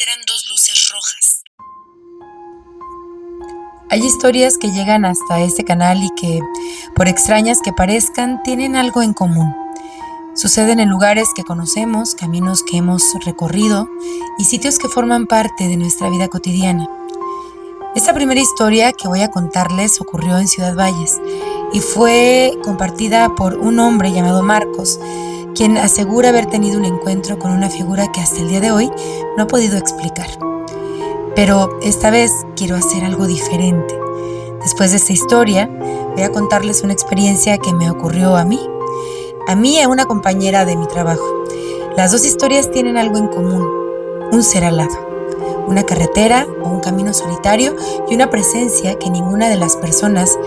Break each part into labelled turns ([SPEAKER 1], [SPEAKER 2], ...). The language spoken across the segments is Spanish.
[SPEAKER 1] eran dos luces rojas.
[SPEAKER 2] Hay historias que llegan hasta este canal y que, por extrañas que parezcan, tienen algo en común. Suceden en lugares que conocemos, caminos que hemos recorrido y sitios que forman parte de nuestra vida cotidiana. Esta primera historia que voy a contarles ocurrió en Ciudad Valles y fue compartida por un hombre llamado Marcos, quien asegura haber tenido un encuentro con una figura que hasta el día de hoy no ha podido explicar. Pero esta vez quiero hacer algo diferente. Después de esta historia, voy a contarles una experiencia que me ocurrió a mí y a una compañera de mi trabajo. Las dos historias tienen algo en común: un ser alado, una carretera o un camino solitario y una presencia que ninguna de las personas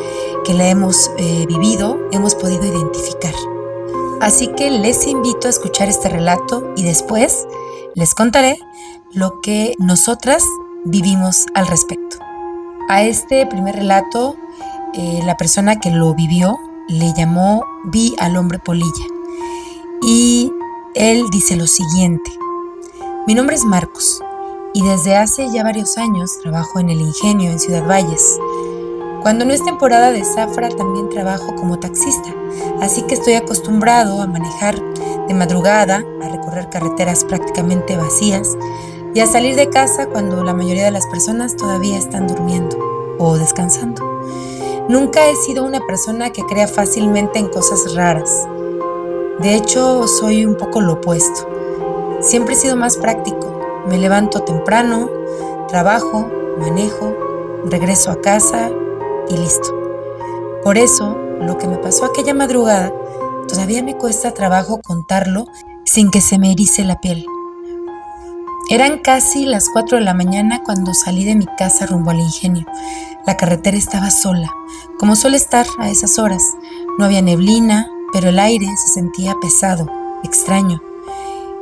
[SPEAKER 2] que la hemos vivido hemos podido identificar. Así que les invito a escuchar este relato y después les contaré lo que nosotras vivimos al respecto. A este primer relato, la persona que lo vivió le llamó Vi al hombre polilla y él dice lo siguiente: mi nombre es Marcos y desde hace ya varios años trabajo en el ingenio en Ciudad Valles. Cuando no es temporada de zafra también trabajo como taxista, así que estoy acostumbrado a manejar de madrugada, a recorrer carreteras prácticamente vacías y a salir de casa cuando la mayoría de las personas todavía están durmiendo o descansando. Nunca he sido una persona que crea fácilmente en cosas raras. De hecho, soy un poco lo opuesto. Siempre he sido más práctico. Me levanto temprano, trabajo, manejo, regreso a casa y listo. Por eso, lo que me pasó aquella madrugada todavía me cuesta trabajo contarlo sin que se me erice la piel. Eran casi las 4 de la mañana cuando salí de mi casa rumbo al ingenio. La carretera estaba sola, como suele estar a esas horas. No había neblina, pero el aire se sentía pesado, extraño.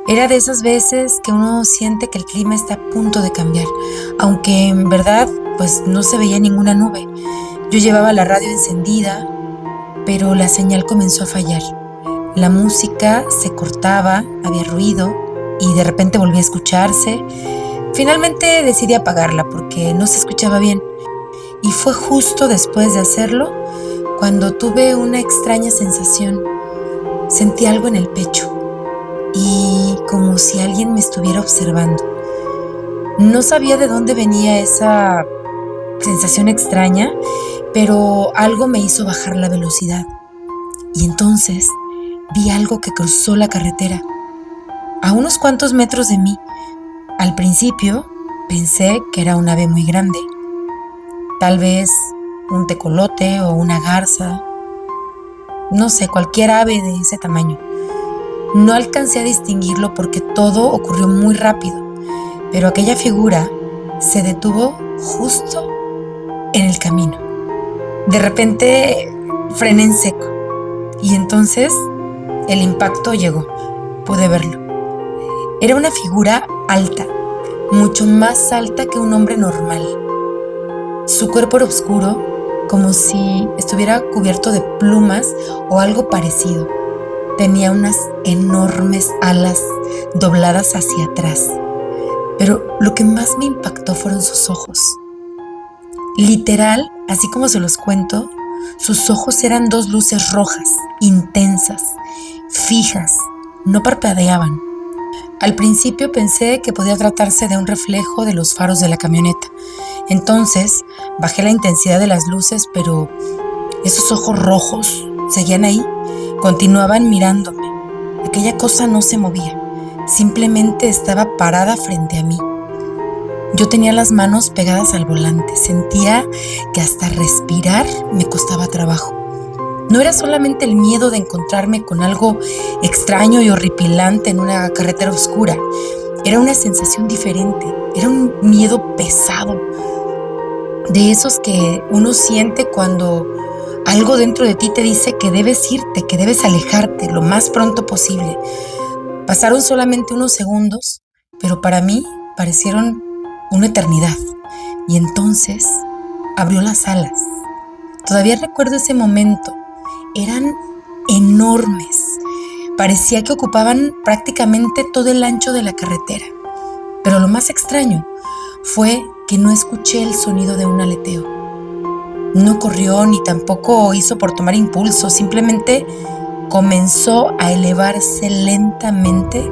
[SPEAKER 2] Era de esas veces que uno siente que el clima está a punto de cambiar, aunque en verdad pues no se veía ninguna nube. Yo llevaba la radio encendida, pero la señal comenzó a fallar. La música se cortaba, había ruido y de repente volvía a escucharse. Finalmente decidí apagarla porque no se escuchaba bien. Y fue justo después de hacerlo cuando tuve una extraña sensación. Sentí algo en el pecho y como si alguien me estuviera observando. No sabía de dónde venía esa sensación extraña, pero algo me hizo bajar la velocidad. Y entonces vi algo que cruzó la carretera, a unos cuantos metros de mí. Al principio pensé que era un ave muy grande, tal vez un tecolote o una garza, no sé, cualquier ave de ese tamaño. No alcancé a distinguirlo porque todo ocurrió muy rápido, pero aquella figura se detuvo justo en el camino. De repente frené en seco y entonces el impacto llegó. Pude verlo. Era una figura alta, mucho más alta que un hombre normal. Su cuerpo era oscuro, como si estuviera cubierto de plumas o algo parecido. Tenía unas enormes alas dobladas hacia atrás. Pero lo que más me impactó fueron sus ojos. Literal, así como se los cuento, sus ojos eran dos luces rojas, intensas, fijas, no parpadeaban. Al principio pensé que podía tratarse de un reflejo de los faros de la camioneta. Entonces bajé la intensidad de las luces, pero esos ojos rojos seguían ahí, continuaban mirándome. Aquella cosa no se movía, simplemente estaba parada frente a mí. Yo tenía las manos pegadas al volante, sentía que hasta respirar me costaba trabajo. No era solamente el miedo de encontrarme con algo extraño y horripilante en una carretera oscura. Era una sensación diferente. Era un miedo pesado. De esos que uno siente cuando algo dentro de ti te dice que debes irte, que debes alejarte lo más pronto posible. Pasaron solamente unos segundos, pero para mí parecieron una eternidad. Y entonces abrió las alas. Todavía recuerdo ese momento. Eran enormes. Parecía que ocupaban prácticamente todo el ancho de la carretera. Pero lo más extraño fue que no escuché el sonido de un aleteo. No corrió ni tampoco hizo por tomar impulso, simplemente comenzó a elevarse lentamente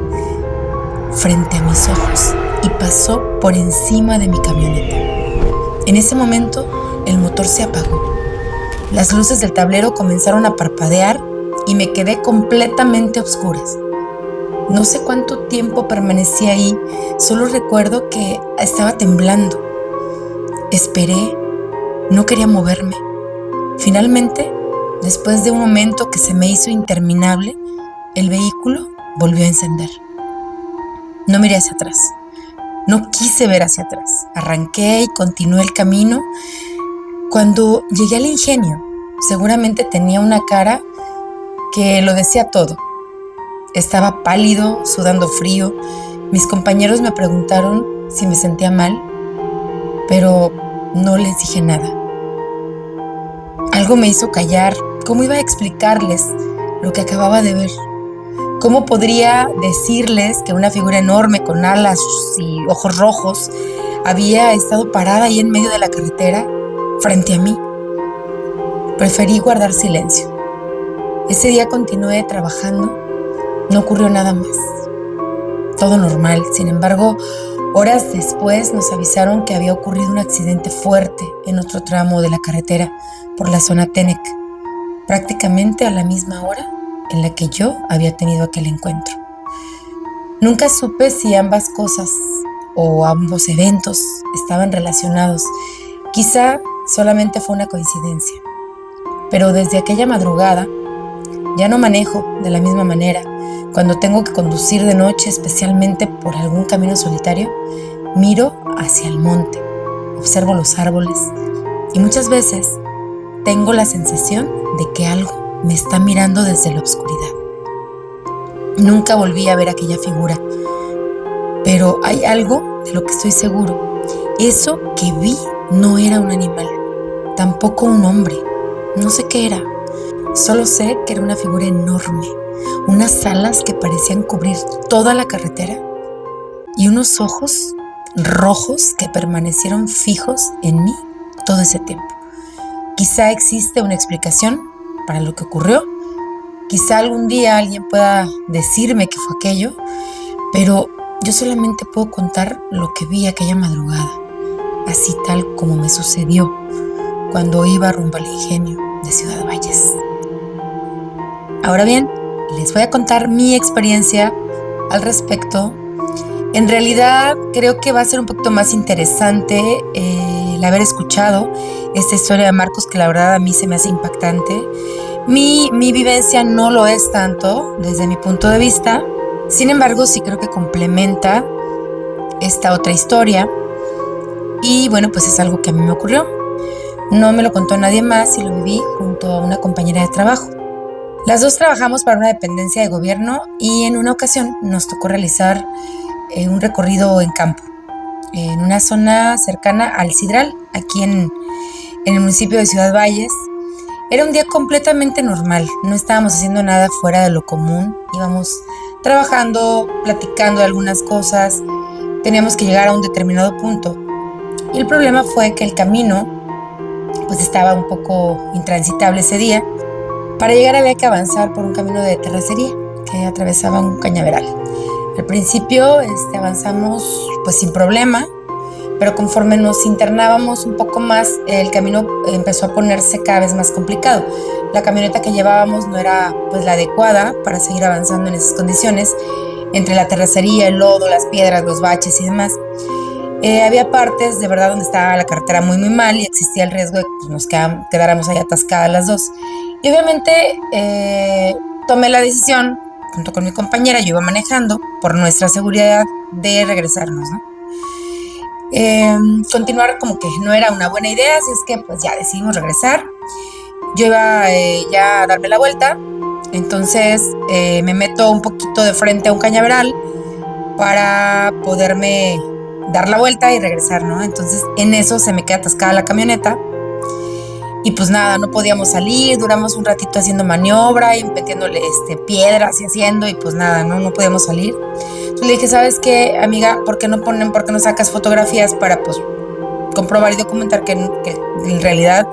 [SPEAKER 2] frente a mis ojos y pasó por encima de mi camioneta. En ese momento, el motor se apagó. Las luces del tablero comenzaron a parpadear y me quedé completamente a oscuras. No sé cuánto tiempo permanecí ahí, solo recuerdo que estaba temblando. Esperé, no quería moverme. Finalmente, después de un momento que se me hizo interminable, el vehículo volvió a encender. No miré hacia atrás. No quise ver hacia atrás. Arranqué y continué el camino. Cuando llegué al ingenio, seguramente tenía una cara que lo decía todo. Estaba pálido, sudando frío. Mis compañeros me preguntaron si me sentía mal, pero no les dije nada. Algo me hizo callar. ¿Cómo iba a explicarles lo que acababa de ver? ¿Cómo podría decirles que una figura enorme con alas y ojos rojos había estado parada ahí en medio de la carretera frente a mí? Preferí guardar silencio. Ese día continué trabajando. No ocurrió nada más. Todo normal. Sin embargo, horas después nos avisaron que había ocurrido un accidente fuerte en otro tramo de la carretera por la zona Tenec, prácticamente a la misma hora en la que yo había tenido aquel encuentro. Nunca supe si ambas cosas o ambos eventos estaban relacionados. Quizá solamente fue una coincidencia. Pero desde aquella madrugada ya no manejo de la misma manera. Cuando tengo que conducir de noche, especialmente por algún camino solitario, miro hacia el monte, observo los árboles y muchas veces tengo la sensación de que algo me está mirando desde la oscuridad. Nunca volví a ver aquella figura, pero hay algo de lo que estoy seguro. Eso que vi no era un animal, tampoco un hombre. No sé qué era. Solo sé que era una figura enorme, unas alas que parecían cubrir toda la carretera y unos ojos rojos que permanecieron fijos en mí todo ese tiempo. Quizá existe una explicación para lo que ocurrió. Quizá algún día alguien pueda decirme qué fue aquello, pero yo solamente puedo contar lo que vi aquella madrugada, así tal como me sucedió cuando iba rumbo al ingenio de Ciudad Valles. Ahora bien, les voy a contar mi experiencia al respecto. En realidad creo que va a ser un poquito más interesante el haber escuchado esta historia de Marcos, que la verdad a mí se me hace impactante. Mi vivencia no lo es tanto desde mi punto de vista. Sin embargo, sí creo que complementa esta otra historia. Y bueno, pues es algo que a mí me ocurrió. No me lo contó nadie más y lo viví junto a una compañera de trabajo. Las dos trabajamos para una dependencia de gobierno y en una ocasión nos tocó realizar un recorrido en campo, en una zona cercana al Sidral, aquí en el municipio de Ciudad Valles. Era un día completamente normal, no estábamos haciendo nada fuera de lo común, íbamos trabajando, platicando de algunas cosas, teníamos que llegar a un determinado punto. Y el problema fue que el camino pues estaba un poco intransitable ese día. Para llegar había que avanzar por un camino de terracería que atravesaba un cañaveral. Al principio avanzamos pues sin problema, pero conforme nos internábamos un poco más, el camino empezó a ponerse cada vez más complicado. La camioneta que llevábamos no era pues la adecuada para seguir avanzando en esas condiciones, entre la terracería, el lodo, las piedras, los baches y demás. Había partes de verdad donde estaba la carretera muy muy mal y existía el riesgo de que nos quedáramos ahí atascadas las dos. Y obviamente tomé la decisión, junto con mi compañera, yo iba manejando, por nuestra seguridad, de regresarnos, ¿no? Continuar como que no era una buena idea, así es que pues ya decidimos regresar. Yo iba ya a darme la vuelta, entonces me meto un poquito de frente a un cañaveral para poderme dar la vuelta y regresar, ¿no? Entonces en eso se me queda atascada la camioneta. Y pues nada, no podíamos salir, duramos un ratito haciendo maniobra y metiéndole piedras y haciendo, y pues nada, no podíamos salir. Le dije, ¿sabes qué, amiga? ¿Por qué no sacas fotografías para pues comprobar y documentar que en realidad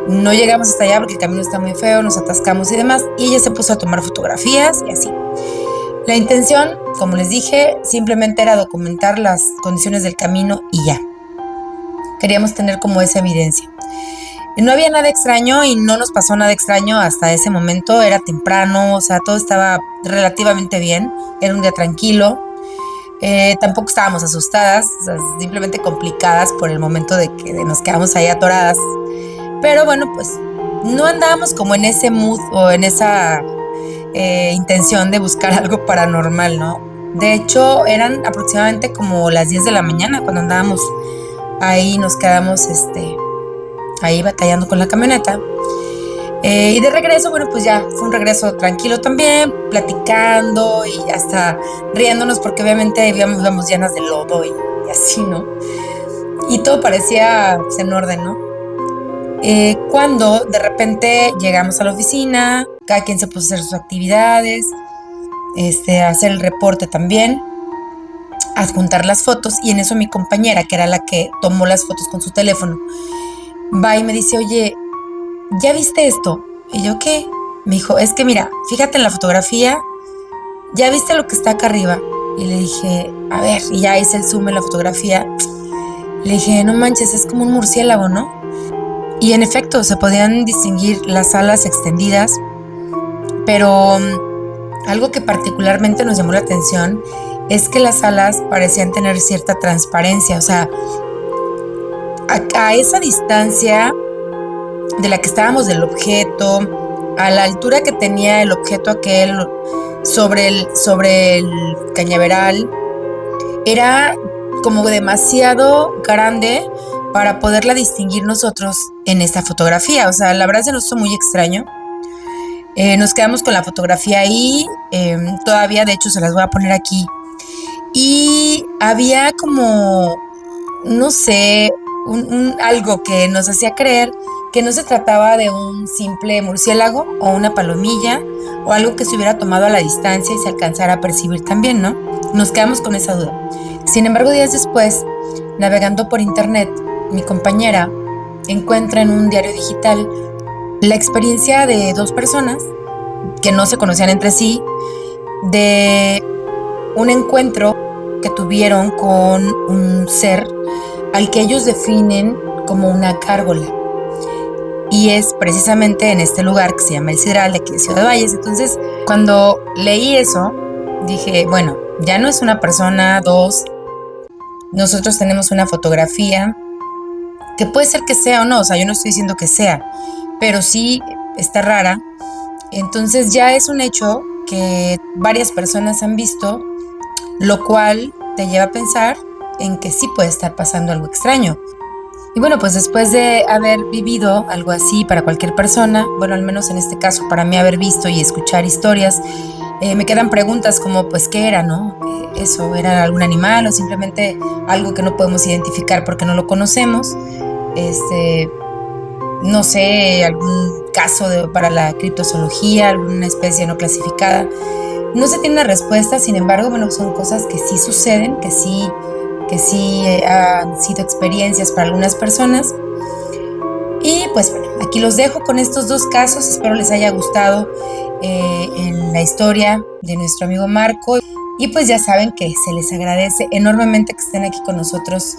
[SPEAKER 2] no llegamos hasta allá porque el camino está muy feo, nos atascamos y demás? Y ella se puso a tomar fotografías y así. La intención, como les dije, simplemente era documentar las condiciones del camino y ya. Queríamos tener como esa evidencia. No había nada extraño y no nos pasó nada extraño hasta ese momento. Era temprano, o sea, todo estaba relativamente bien. Era un día tranquilo. Tampoco estábamos asustadas, o sea, simplemente complicadas por el momento de que nos quedamos ahí atoradas. Pero bueno, pues no andábamos como en ese mood o en esa intención de buscar algo paranormal, ¿no? De hecho, eran aproximadamente como las 10 de la mañana cuando andábamos ahí, nos quedamos ahí batallando con la camioneta. Y de regreso, bueno, pues ya fue un regreso tranquilo también, platicando y hasta riéndonos porque obviamente íbamos llenas de lodo y así, ¿no? Y todo parecía pues, en orden, ¿no? Cuando de repente llegamos a la oficina, cada quien se puso a hacer sus actividades, a hacer el reporte también, a adjuntar las fotos, y en eso mi compañera, que era la que tomó las fotos con su teléfono, va y me dice, oye, ¿ya viste esto? Y yo, ¿qué? Me dijo, es que mira, fíjate en la fotografía, ¿ya viste lo que está acá arriba? Y le dije, a ver, y ya hice el zoom en la fotografía. Le dije, no manches, es como un murciélago, ¿no? Y en efecto, se podían distinguir las alas extendidas, pero algo que particularmente nos llamó la atención es que las alas parecían tener cierta transparencia, o sea, a esa distancia de la que estábamos del objeto, a la altura que tenía el objeto aquel sobre el cañaveral, era como demasiado grande para poderla distinguir nosotros en esta fotografía. O sea, la verdad se nos hizo muy extraño. Nos quedamos con la fotografía ahí, todavía de hecho se las voy a poner aquí. Y había como, no sé, algo que nos hacía creer que no se trataba de un simple murciélago o una palomilla o algo que se hubiera tomado a la distancia y se alcanzara a percibir también, ¿no? Nos quedamos con esa duda. Sin embargo, días después, navegando por internet, mi compañera encuentra en un diario digital la experiencia de dos personas que no se conocían entre sí, de un encuentro que tuvieron con un ser al que ellos definen como una gárgola. Y es precisamente en este lugar que se llama El Sidral, de aquí de Ciudad Valles. Entonces, cuando leí eso, dije, bueno, ya no es una persona, dos. Nosotros tenemos una fotografía que puede ser que sea o no, o sea, yo no estoy diciendo que sea, pero sí está rara. Entonces ya es un hecho que varias personas han visto, lo cual te lleva a pensar en que sí puede estar pasando algo extraño. Y bueno, pues después de haber vivido algo así para cualquier persona, bueno, al menos en este caso para mí haber visto y escuchar historias, me quedan preguntas como, pues, ¿qué era, no? ¿Eso era algún animal o simplemente algo que no podemos identificar porque no lo conocemos? No sé, algún caso para la criptozoología, alguna especie no clasificada. No se tiene una respuesta, sin embargo, bueno, son cosas que sí suceden, que sí han sido experiencias para algunas personas. Y pues bueno, aquí los dejo con estos dos casos, espero les haya gustado en la historia de nuestro amigo Marco. Y pues ya saben que se les agradece enormemente que estén aquí con nosotros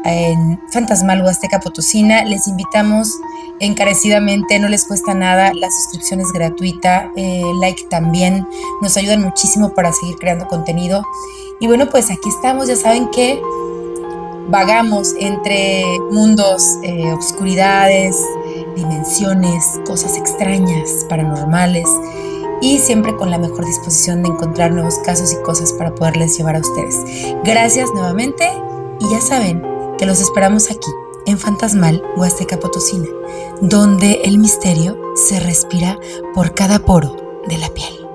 [SPEAKER 2] en Fantasmal Huasteca Potosina. Les invitamos encarecidamente, no les cuesta nada, la suscripción es gratuita, like también, nos ayudan muchísimo para seguir creando contenido. Y bueno, pues aquí estamos, ya saben que vagamos entre mundos, obscuridades, dimensiones, cosas extrañas, paranormales, y siempre con la mejor disposición de encontrar nuevos casos y cosas para poderles llevar a ustedes. Gracias nuevamente y ya saben que los esperamos aquí en Fantasmal Huasteca Potosina, donde el misterio se respira por cada poro de la piel.